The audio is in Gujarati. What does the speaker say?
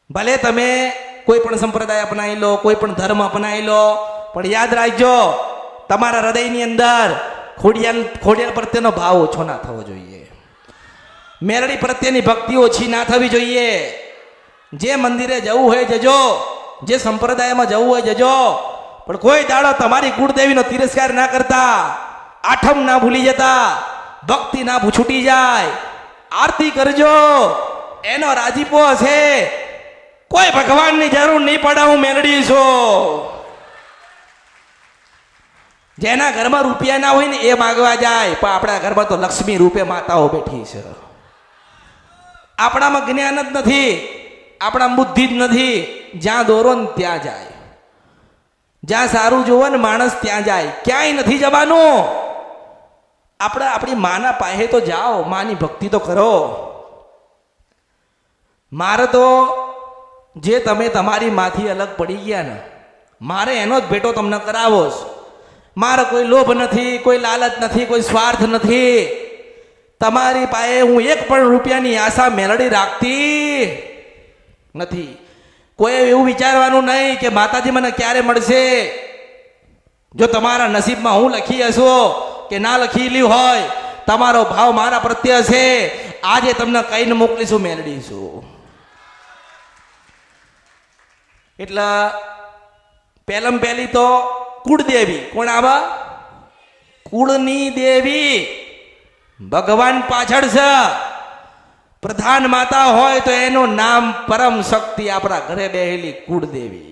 ભલે તમે કોઈ પણ સંપ્રદાય અપનાવી લો, કોઈ પણ ધર્મ અપનાવી લો, પણ યાદ રાખજો તમારા હૃદયની અંદર ખોડિયાર પ્રત્યેનો ભાવ ઓછો ના થવો જોઈએ. મેરડી પ્રત્યેની ભક્તિ ઓછી ના થવી જોઈએ. જે મંદિરે જવું હોય જજો, જે સંપ્રદાયમાં જવું હોય જજો, પણ કોઈ દાડો તમારી કુળદેવીનો તિરસ્કાર ના કરતા, આઠમ ના ભૂલી જતા, ભક્તિ ના છૂટી જાય. આરતી કરજો, એનો રાજીપો હશે. કોઈ ભગવાનની જરૂર નહીં પડે, હું મેળડી છું. જેના ઘરમાં રૂપિયા ના હોય ને એ માગવા જાય, પણ આપણા ઘરમાં તો લક્ષ્મી રૂપે માતાઓ બેઠી છે. આપણામાં જ્ઞાન જ નથી, આપણા બુદ્ધિ જ નથી. જ્યાં દોરો ને ત્યાં જાય, જ્યાં સારું જોવો ને માણસ ત્યાં જાય, ક્યાંય નથી જવાનું. આપણે આપણી માના પાસે તો જાઓ, માની ભક્તિ તો કરો. મારે તો જે તમે તમારી માથી અલગ પડી ગયા ને, મારે એનો જ ભેટો તમને કરાવો છે. મારે કોઈ લોભ નથી, કોઈ લાલચ નથી, કોઈ સ્વાર્થ નથી. તમારી પાસે હું એક પણ રૂપિયાની આશા મેળડી રાખતી નથી. કોઈ એવું વિચારવાનું નહીં કે માતાજી મને ક્યારે મળશે. જો તમારા નસીબમાં હું લખી હશો કે ના લખેલી હોય, તમારો ભાવ મારા પ્રત્યે હશે, આજે તમને કહીને મોકલીશું, મેળડીશું. એટલે પહેલી તો કુળદેવી કોણ આવા? કુળની દેવી ભગવાન પાછળ છે. પ્રધાન માતા હોય તો એનું નામ પરમ શક્તિ આપણા ઘરે બેહેલી કુળદેવી.